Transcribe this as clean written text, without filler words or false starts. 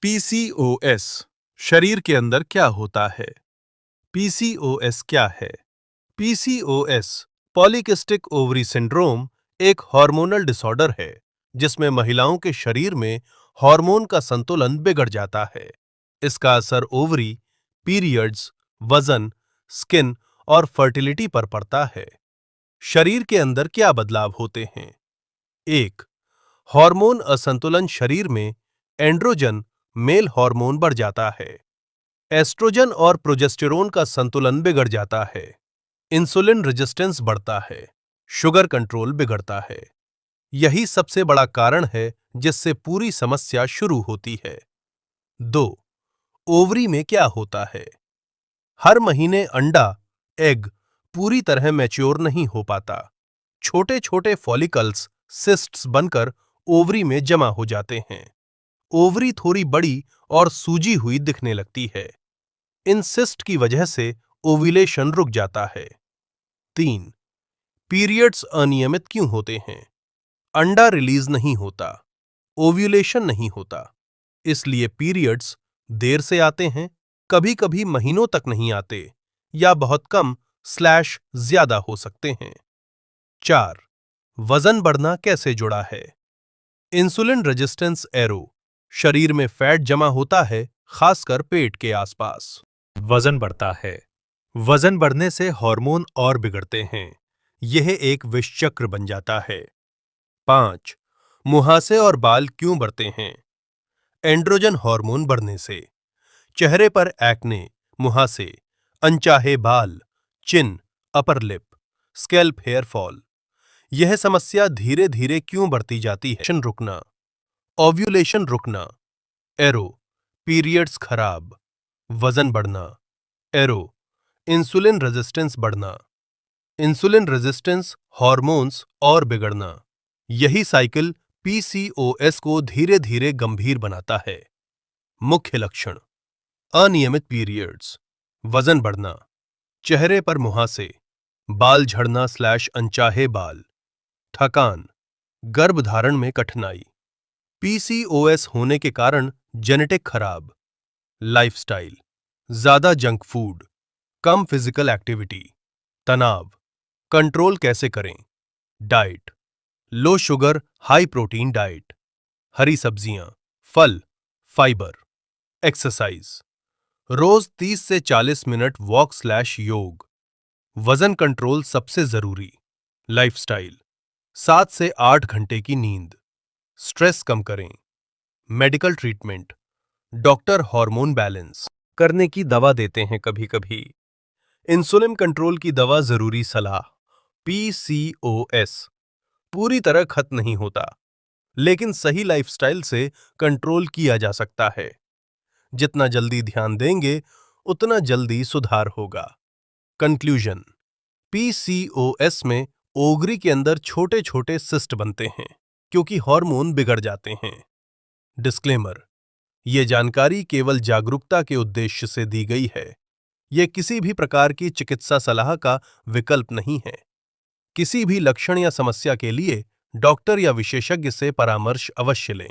PCOS शरीर के अंदर क्या होता है? पीसीओएस क्या है? पीसीओएस पॉलीकिस्टिक ओवरी सिंड्रोम एक हार्मोनल डिसऑर्डर है जिसमें महिलाओं के शरीर में हार्मोन का संतुलन बिगड़ जाता है। इसका असर ओवरी, पीरियड्स, वजन, स्किन और फर्टिलिटी पर पड़ता है। शरीर के अंदर क्या बदलाव होते हैं? 1. हार्मोन असंतुलन शरीर में एंड्रोजन मेल हार्मोन बढ़ जाता है। एस्ट्रोजन और प्रोजेस्टेरोन का संतुलन बिगड़ जाता है। इंसुलिन रेजिस्टेंस बढ़ता है। शुगर कंट्रोल बिगड़ता है। यही सबसे बड़ा कारण है जिससे पूरी समस्या शुरू होती है। 2. ओवरी में क्या होता है? हर महीने अंडा एग पूरी तरह मैच्योर नहीं हो पाता। छोटे छोटे फॉलिकल्स सिस्ट्स बनकर ओवरी में जमा हो जाते हैं। ओवरी थोड़ी बड़ी और सूजी हुई दिखने लगती है। इन सिस्ट की वजह से ओव्यूलेशन रुक जाता है। 3. पीरियड्स अनियमित क्यों होते हैं? अंडा रिलीज नहीं होता, ओव्यूलेशन नहीं होता, इसलिए पीरियड्स देर से आते हैं, कभी-कभी महीनों तक नहीं आते या बहुत कम ज्यादा हो सकते हैं। 4. वजन बढ़ना कैसे जुड़ा है? इंसुलिन रेजिस्टेंस एरो शरीर में फैट जमा होता है, खासकर पेट के आसपास। वजन बढ़ता है। वजन बढ़ने से हार्मोन और बिगड़ते हैं। यह एक विष चक्र बन जाता है। 5. मुहासे और बाल क्यों बढ़ते हैं? एंड्रोजन हार्मोन बढ़ने से चेहरे पर एक्ने, मुहासे, अनचाहे बाल, chin, upper lip, scalp hair fall. यह समस्या धीरे धीरे क्यों बढ़ती जाती है? रुकना, ओव्यूलेशन रुकना, एरो, पीरियड्स खराब, वजन बढ़ना, एरो, इंसुलिन रेजिस्टेंस बढ़ना, इंसुलिन रेजिस्टेंस, हार्मोन्स और बिगड़ना। यही साइकिल पीसीओएस को धीरे धीरे गंभीर बनाता है। मुख्य लक्षण: अनियमित पीरियड्स, वजन बढ़ना, चेहरे पर मुहासे, बाल झड़ना अनचाहे बाल, थकान, गर्भधारण में कठिनाई। पीसीओएस होने के कारण जेनेटिक खराब, लाइफस्टाइल, ज्यादा जंक फूड, कम फिजिकल एक्टिविटी, तनाव। कंट्रोल कैसे करें? Diet: low sugar high protein diet, हरी सब्जियां, फल, फाइबर। एक्सरसाइज: रोज 30 से 40 मिनट वॉक योग। वजन कंट्रोल सबसे जरूरी। लाइफस्टाइल: 7 से 8 घंटे की नींद। स्ट्रेस कम करें। Medical treatment: doctor hormone balance करने की दवा देते हैं कभी कभी। इंसुलिन कंट्रोल की दवा जरूरी सलाह। पीसीओएस पूरी तरह खत्म नहीं होता, लेकिन सही लाइफस्टाइल से कंट्रोल किया जा सकता है। जितना जल्दी ध्यान देंगे उतना जल्दी सुधार होगा। कंक्लूजन: पीसीओएस में ओवरी के अंदर छोटे छोटे सिस्ट बनते हैं क्योंकि हार्मोन बिगड़ जाते हैं। डिस्क्लेमर: ये जानकारी केवल जागरूकता के उद्देश्य से दी गई है। यह किसी भी प्रकार की चिकित्सा सलाह का विकल्प नहीं है। किसी भी लक्षण या समस्या के लिए डॉक्टर या विशेषज्ञ से परामर्श अवश्य लें।